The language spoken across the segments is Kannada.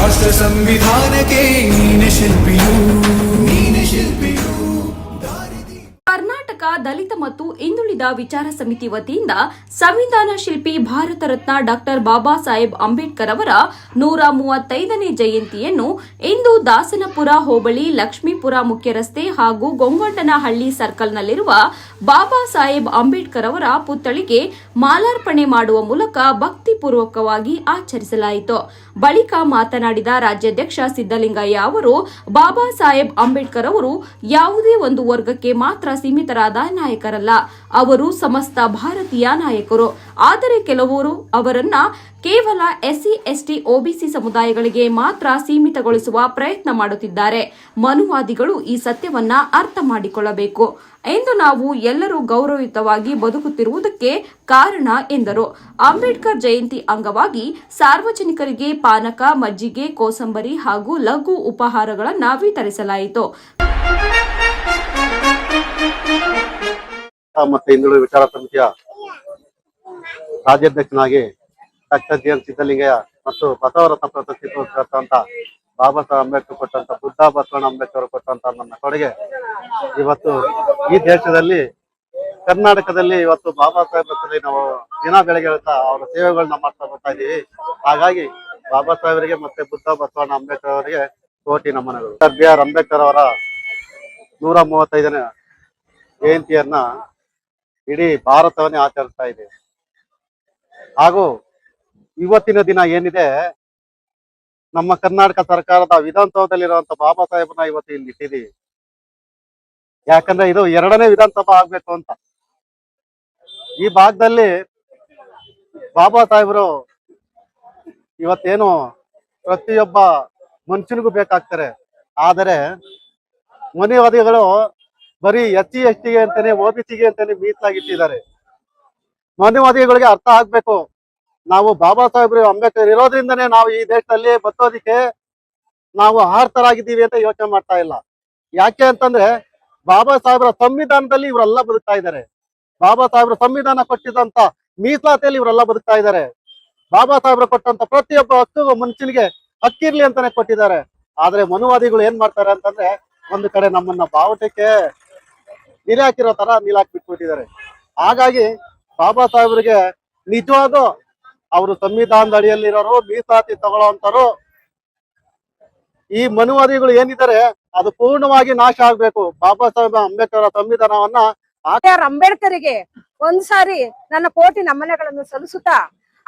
ರಾಷ್ಟ್ರ ಸಂವಿಧಾನಕ್ಕೆ ನೀನೆ ಶಿಲ್ಪಿಯು ನೀನೆ ಶಿಲ್ಪಿಯು. ಕರ್ನಾಟಕ ದಲಿತ ಮತ್ತು ಹಿಂದುಳಿದ ವಿಚಾರ ಸಮಿತಿ ವತಿಯಿಂದ ಸಂವಿಧಾನ ಶಿಲ್ಪಿ ಭಾರತ ರತ್ನ ಡಾಕ್ಟರ್ ಬಾಬಾ ಸಾಹೇಬ್ ಅಂಬೇಡ್ಕರ್ ಅವರ 135ನೇ ಜಯಂತಿಯನ್ನು ಇಂದು ದಾಸನಪುರ ಹೋಬಳಿ ಲಕ್ಷ್ಮೀಪುರ ಮುಖ್ಯ ರಸ್ತೆ ಹಾಗೂ ಗೊಂಗೊಂಡನಹಳ್ಳಿ ಸರ್ಕಲ್ನಲ್ಲಿರುವ ಬಾಬಾ ಸಾಹೇಬ್ ಅಂಬೇಡ್ಕರ್ ಅವರ ಪುತ್ಥಳಿಗೆ ಮಾಲಾರ್ಪಣೆ ಮಾಡುವ ಮೂಲಕ ಭಕ್ತಿಪೂರ್ವಕವಾಗಿ ಆಚರಿಸಲಾಯಿತು. ಬಳಿಕ ಮಾತನಾಡಿದ ರಾಜ್ಯಾಧ್ಯಕ್ಷ ಸಿದ್ದಲಿಂಗಯ್ಯ ಅವರು, ಬಾಬಾ ಸಾಹೇಬ್ ಅಂಬೇಡ್ಕರ್ ಅವರು ಯಾವುದೇ ಒಂದು ವರ್ಗಕ್ಕೆ ಮಾತ್ರ ಸೀಮಿತರಾದ ನಾಯಕರಲ್ಲ, ಅವರು ಸಮಸ್ತ ಭಾರತೀಯ ನಾಯಕರು. ಆದರೆ ಕೆಲವರು ಅವರನ್ನ ಕೇವಲ ಎಸ್ಸಿ, ಎಸ್ಟಿ, ಒಬಿಸಿ ಸಮುದಾಯಗಳಿಗೆ ಮಾತ್ರ ಸೀಮಿತಗೊಳಿಸುವ ಪ್ರಯತ್ನ ಮಾಡುತ್ತಿದ್ದಾರೆ. ಮನುವಾದಿಗಳು ಈ ಸತ್ಯವನ್ನ ಅರ್ಥ ಮಾಡಿಕೊಳ್ಳಬೇಕು ಎಂದು ನಾವು ಎಲ್ಲರೂ ಗೌರವಯುತವಾಗಿ ಬದುಕುತ್ತಿರುವುದಕ್ಕೆ ಕಾರಣ ಎಂದರು. ಅಂಬೇಡ್ಕರ್ ಜಯಂತಿ ಅಂಗವಾಗಿ ಸಾರ್ವಜನಿಕರಿಗೆ ಪಾನಕ, ಮಜ್ಜಿಗೆ, ಕೋಸಂಬರಿ ಹಾಗೂ ಲಘು ಉಪಹಾರಗಳನ್ನು ವಿತರಿಸಲಾಯಿತು. ಮತ್ತು ಹಿಂದುಳಿದ ವಿಚಾರ ಸಮಿತಿಯ ರಾಜ್ಯಾಧ್ಯಕ್ಷನಾಗಿ ಡಾಕ್ಟರ್ ಜಿ ಎನ್ ಸಿದ್ದಲಿಂಗಯ್ಯ ಮತ್ತು ಬಸವರತ್ನ ಪ್ರಶಸ್ತಿ ಪುರಸ್ಕೃತ ಬಾಬಾ ಸಾಹೇಬ್ ಅಂಬೇಡ್ಕರ್ ಕೊಟ್ಟಂತ ಬುದ್ಧ ಬಸವಣ್ಣ ಅಂಬೇಡ್ಕರ್ ಕೊಟ್ಟಂತ ನನ್ನ ಕೊಡುಗೆ ಇವತ್ತು ಈ ದೇಶದಲ್ಲಿ ಕರ್ನಾಟಕದಲ್ಲಿ ಇವತ್ತು ಬಾಬಾ ಸಾಹೇಬ್ ನಾವು ದಿನ ಬೆಳಗ್ಗೆ ಹೇಳ್ತಾ ಅವರ ಸೇವೆಗಳನ್ನ ಮಾಡ್ತಾ ಬರ್ತಾ ಇದೀವಿ. ಹಾಗಾಗಿ ಬಾಬಾ ಸಾಹೇಬರಿಗೆ ಮತ್ತೆ ಬುದ್ಧ ಬಸವಣ್ಣ ಅಂಬೇಡ್ಕರ್ ಅವರಿಗೆ ಕೋಟಿ ನಮನಗಳು. ಬಿ ಆರ್ ಅಂಬೇಡ್ಕರ್ ಅವರ 135ನೇ ಜಯಂತಿಯನ್ನ ಇಡೀ ಭಾರತವನ್ನೇ ಆಚರಿಸ್ತಾ ಇದೆ. ಹಾಗೂ ಇವತ್ತಿನ ದಿನ ಏನಿದೆ, ನಮ್ಮ ಕರ್ನಾಟಕ ಸರ್ಕಾರದ ವಿಧಾನಸೌಧದಲ್ಲಿರುವಂತ ಬಾಬಾ ಸಾಹೇಬ್ನ ಇವತ್ತು ಇಲ್ಲಿ ಇಟ್ಟಿದ್ದೀವಿ. ಯಾಕಂದ್ರೆ ಇದು 2ನೇ ವಿಧಾನಸಭಾ ಆಗ್ಬೇಕು ಅಂತ. ಈ ಭಾಗದಲ್ಲಿ ಬಾಬಾ ಸಾಹೇಬರು ಇವತ್ತೇನು ಪ್ರತಿಯೊಬ್ಬ ಮನುಷ್ಯನಿಗೂ ಬೇಕಾಗ್ತಾರೆ. ಆದರೆ ಮನೆವಾದಿಗಳು ಬರೀ ಎಸ್ಸಿ, ಎಸ್ಟಿಗೆ ಅಂತಾನೆ, ಒಬಿಸಿಗೆ ಅಂತಾನೆ ಮೀಸಲಾಗಿಟ್ಟಿದ್ದಾರೆ. ಮನುವಾದಿಗಳಿಗೆ ಅರ್ಥ ಆಗ್ಬೇಕು, ನಾವು ಬಾಬಾ ಸಾಹೇಬ್ರು ಅಂಬೇಡ್ಕರ್ ಇರೋದ್ರಿಂದನೇ ನಾವು ಈ ದೇಶದಲ್ಲಿ ಬದುಕೋದಿಕ್ಕೆ ನಾವು ಆರ್ತರಾಗಿದ್ದೀವಿ ಅಂತ ಯೋಚನೆ ಮಾಡ್ತಾ ಇಲ್ಲ. ಯಾಕೆ ಅಂತಂದ್ರೆ ಬಾಬಾ ಸಾಹೇಬ್ರ ಸಂವಿಧಾನದಲ್ಲಿ ಇವರೆಲ್ಲ ಬದುಕ್ತಾ ಇದ್ದಾರೆ. ಬಾಬಾ ಸಾಹೇಬ್ರ ಸಂವಿಧಾನ ಕೊಟ್ಟಿದ್ದಂತ ಮೀಸಲಾತಿಯಲ್ಲಿ ಇವರೆಲ್ಲ ಬದುಕ್ತಾ ಇದ್ದಾರೆ. ಬಾಬಾ ಸಾಹೇಬ್ರು ಕೊಟ್ಟಂತ ಪ್ರತಿಯೊಬ್ಬ ಹಕ್ಕು ಮನುಷ್ಯನಿಗೆ ಹಕ್ಕಿರ್ಲಿ ಅಂತಾನೆ ಕೊಟ್ಟಿದ್ದಾರೆ. ಆದ್ರೆ ಮನುವಾದಿಗಳು ಏನ್ ಮಾಡ್ತಾರೆ ಅಂತಂದ್ರೆ, ಒಂದು ಕಡೆ ನಮ್ಮನ್ನ ಬಾವುಟಕ್ಕೆ ನೀಲಿ ಹಾಕಿರೋ ತರ ನೀಲಾಕಿ ಬಿಟ್ಬಿಟ್ಟಿದ್ದಾರೆ. ಹಾಗಾಗಿ ಬಾಬಾ ಸಾಹೇಬ್ರಿಗೆ ನಿಜವಾದ ಅವರು ಸಂವಿಧಾನದ ಅಡಿಯಲ್ಲಿರೋರು, ಮೀಸಲಾತಿ ತಗೊಳ್ಳೋಂಥವ್ರು. ಈ ಮನುವಾದಿಗಳು ಏನಿದ್ದಾರೆ ಅದು ಪೂರ್ಣವಾಗಿ ನಾಶ ಆಗ್ಬೇಕು. ಬಾಬಾ ಸಾಹೇಬ್ ಅಂಬೇಡ್ಕರ್ ಸಂವಿಧಾನವನ್ನ ಅಂಬೇಡ್ಕರ್ಗೆ ಒಂದ್ಸಾರಿ ನನ್ನ ಕೋಟಿ ನಮನಗಳನ್ನು ಸಲ್ಲಿಸುತ್ತಾ,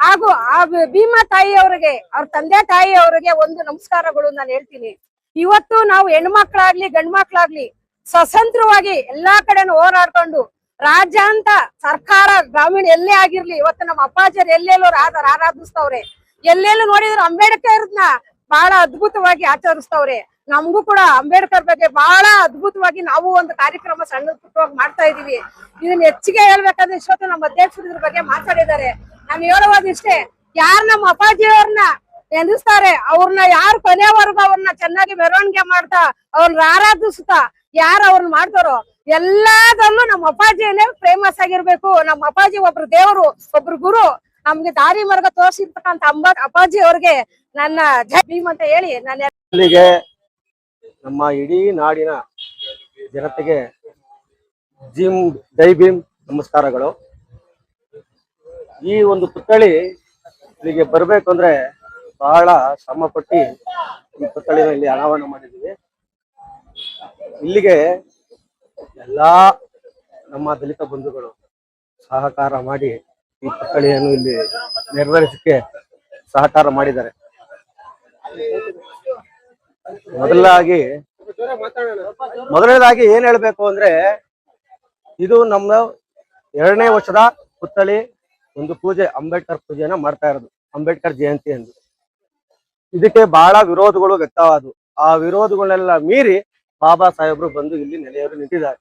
ಹಾಗೂ ಆ ಭೀಮಾ ತಾಯಿ ಅವರಿಗೆ, ಅವ್ರ ತಂದೆ ತಾಯಿ ಅವರಿಗೆ ಒಂದು ನಮಸ್ಕಾರಗಳು ನಾನು ಹೇಳ್ತೀನಿ. ಇವತ್ತು ನಾವು ಹೆಣ್ಮಕ್ಳಾಗ್ಲಿ ಗಂಡ್ ಮಕ್ಳಾಗ್ಲಿ ಸ್ವತಂತ್ರವಾಗಿ ಎಲ್ಲಾ ಕಡೆನೂ ಹೋರಾಡ್ಕೊಂಡು ರಾಜ್ಯಾಂತ ಸರ್ಕಾರ ಗ್ರಾಮೀಣ ಎಲ್ಲೇ ಆಗಿರ್ಲಿ, ಇವತ್ತು ನಮ್ಮ ಅಪ್ಪಾಜಿಯರು ಎಲ್ಲೆಲ್ಲೋ ಆರಾಧಿಸ್ತವ್ರೆ. ಎಲ್ಲೆಲ್ಲೂ ನೋಡಿದ್ರು ಅಂಬೇಡ್ಕರ್ನ ಬಹಳ ಅದ್ಭುತವಾಗಿ ಆಚರಿಸ್ತವ್ರೆ. ನಮಗೂ ಕೂಡ ಅಂಬೇಡ್ಕರ್ ಬಗ್ಗೆ ಬಹಳ ಅದ್ಭುತವಾಗಿ ನಾವು ಒಂದು ಕಾರ್ಯಕ್ರಮ ಸಣ್ಣ ಪುಟ್ಟವಾಗಿ ಮಾಡ್ತಾ ಇದೀವಿ. ಇದನ್ನ ಹೆಚ್ಚಿಗೆ ಹೇಳ್ಬೇಕಂದ್ರೆ ಇಷ್ಟೊತ್ತು ನಮ್ಮ ಅಧ್ಯಕ್ಷರು ಇದ್ರ ಬಗ್ಗೆ ಮಾತಾಡಿದ್ದಾರೆ. ನಾನು ಹೇಳುವುದು ಇಷ್ಟೇ, ಯಾರು ನಮ್ಮ ಅಪ್ಪಾಜಿಯವ್ರನ್ನ ನೆನೆಸ್ತಾರೆ, ಅವ್ರನ್ನ ಯಾರು ಕೊನೆವರೆಗೂ ಅವ್ರನ್ನ ಚೆನ್ನಾಗಿ ಮೆರವಣಿಗೆ ಮಾಡ್ತಾ ಅವ್ರನ್ನ ಆರಾಧಿಸ್ತಾ ಯಾರು ಅವ್ರನ್ನ ಮಾಡ್ತಾರೋ ಎಲ್ಲದಲ್ಲೂ ನಮ್ಮ ಅಪ್ಪಾಜಿಯನ್ನೇ ಫೇಮಸ್ ಆಗಿರ್ಬೇಕು. ನಮ್ಮ ಅಪ್ಪಾಜಿ ಒಬ್ರು ದೇವರು, ಒಬ್ರು ಗುರು, ನಮ್ಗೆ ದಾರಿ ಮಾರ್ಗ ತೋರಿಸಿರ್ತಕ್ಕಂಥ ಅಪ್ಪಾಜಿ ಅವ್ರಿಗೆ ನನ್ನ ಜೈ ಭೀಮ್ ಅಂತ ಹೇಳಿ ನಾನು ನಮ್ಮ ಇಡೀ ನಾಡಿನ ಜನತೆಗೆ ಜೈ ಭೀಮ್ ನಮಸ್ಕಾರಗಳು. ಈ ಒಂದು ಪುತ್ಥಳಿ ಇಲ್ಲಿಗೆ ಬರ್ಬೇಕು ಅಂದ್ರೆ ಬಹಳ ಶ್ರಮ ಪಟ್ಟು ಈ ಪುತ್ಥಳಿನ ಇಲ್ಲಿ ಅನಾವರಣ ಮಾಡಿದ್ದೀವಿ. ಇಲ್ಲಿಗೆ ಎಲ್ಲಾ ನಮ್ಮ ದಲಿತ ಬಂಧುಗಳು ಸಹಕಾರ ಮಾಡಿ ಈ ಪುತ್ಥಳಿಯನ್ನು ಇಲ್ಲಿ ನೆರವೇರಿಸಕ್ಕೆ ಸಹಕಾರ ಮಾಡಿದ್ದಾರೆ. ಮೊದಲನೇದಾಗಿ ಏನ್ ಹೇಳ್ಬೇಕು ಅಂದ್ರೆ, ಇದು ನಮ್ಮ 2ನೇ ವರ್ಷದ ಪುತ್ಥಳಿ ಒಂದು ಪೂಜೆ, ಅಂಬೇಡ್ಕರ್ ಪೂಜೆನ ಮಾಡ್ತಾ ಇರೋದು, ಅಂಬೇಡ್ಕರ್ ಜಯಂತಿ ಎಂದು. ಇದಕ್ಕೆ ಬಹಳ ವಿರೋಧಗಳು ವ್ಯಕ್ತವಾದವು. ಆ ವಿರೋಧಗಳನ್ನೆಲ್ಲ ಮೀರಿ ಬಾಬಾ ಸಾಹೇಬ್ರು ಬಂದು ಇಲ್ಲಿ ನೆಲೆಯವರು ನಿಂತಿದ್ದಾರೆ.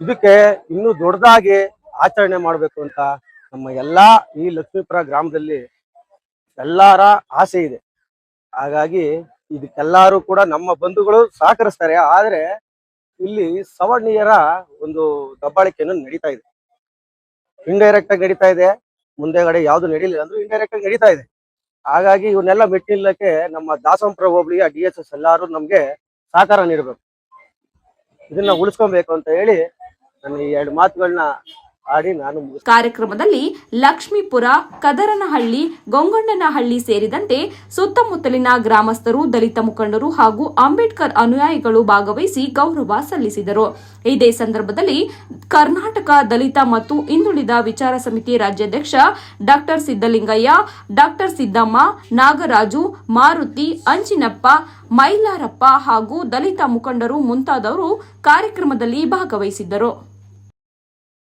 ಇದಕ್ಕೆ ಇನ್ನೂ ದೊಡ್ಡದಾಗಿ ಆಚರಣೆ ಮಾಡ್ಬೇಕು ಅಂತ ನಮ್ಮ ಎಲ್ಲಾ ಈ ಲಕ್ಷ್ಮೀಪುರ ಗ್ರಾಮದಲ್ಲಿ ಎಲ್ಲರ ಆಸೆ ಇದೆ. ಹಾಗಾಗಿ ಇದಕ್ಕೆಲ್ಲರೂ ಕೂಡ ನಮ್ಮ ಬಂಧುಗಳು ಸಹಕರಿಸ್ತಾರೆ. ಆದ್ರೆ ಇಲ್ಲಿ ಸವರ್ಣೀಯರ ಒಂದು ದಬ್ಬಾಳಿಕೆಯನ್ನು ನಡೀತಾ ಇದೆ, ಇಂಡೈರೆಕ್ಟ್ ಆಗಿ ನಡೀತಾ ಇದೆ. ಮುಂದೆಗಡೆ ಯಾವ್ದು ನಡೀಲಿಲ್ಲ ಅಂದ್ರೂ ಇಂಡೈರೆಕ್ಟ್ ಆಗಿ ನಡೀತಾ ಇದೆ. ಹಾಗಾಗಿ ಇವನ್ನೆಲ್ಲ ಮೆಟ್ಟಿಲ್ಲಕ್ಕೆ ನಮ್ಮ ದಾಸಂಪುರ ಹೋಬಳಿಯ DSS ಎಲ್ಲಾರು ನಮ್ಗೆ ಸಹಕಾರ ನೀಡಬೇಕು. ಇದನ್ನ ಉಳಿಸ್ಕೊಬೇಕು ಅಂತ ಹೇಳಿ ನನ್ನ ಈ 2 ಮಾತುಗಳನ್ನ ಆಡಿ ನಾನು ಕಾರ್ಯಕ್ರಮದಲ್ಲಿ ಲಕ್ಷ್ಮೀಪುರ, ಕದರನಹಳ್ಳಿ, ಗೊಂಗೊಂಡನಹಳ್ಳಿ ಸೇರಿದಂತೆ ಸುತ್ತಮುತ್ತಲಿನ ಗ್ರಾಮಸ್ಥರು, ದಲಿತ ಮುಖಂಡರು ಹಾಗೂ ಅಂಬೇಡ್ಕರ್ ಅನುಯಾಯಿಗಳು ಭಾಗವಹಿಸಿ ಗೌರವ ಸಲ್ಲಿಸಿದರು. ಇದೇ ಸಂದರ್ಭದಲ್ಲಿ ಕರ್ನಾಟಕ ದಲಿತ ಮತ್ತು ಹಿಂದುಳಿದ ವಿಚಾರ ಸಮಿತಿ ರಾಜ್ಯಾಧ್ಯಕ್ಷ ಡಾಕ್ಟರ್ ಸಿದ್ದಲಿಂಗಯ್ಯ, ಡಾಕ್ಟರ್ ಸಿದ್ದಮ್ಮ, ನಾಗರಾಜು, ಮಾರುತಿ, ಅಂಚಿನಪ್ಪ, ಮೈಲಾರಪ್ಪ ಹಾಗೂ ದಲಿತ ಮುಖಂಡರು ಮುಂತಾದವರು ಕಾರ್ಯಕ್ರಮದಲ್ಲಿ ಭಾಗವಹಿಸಿದ್ದರು.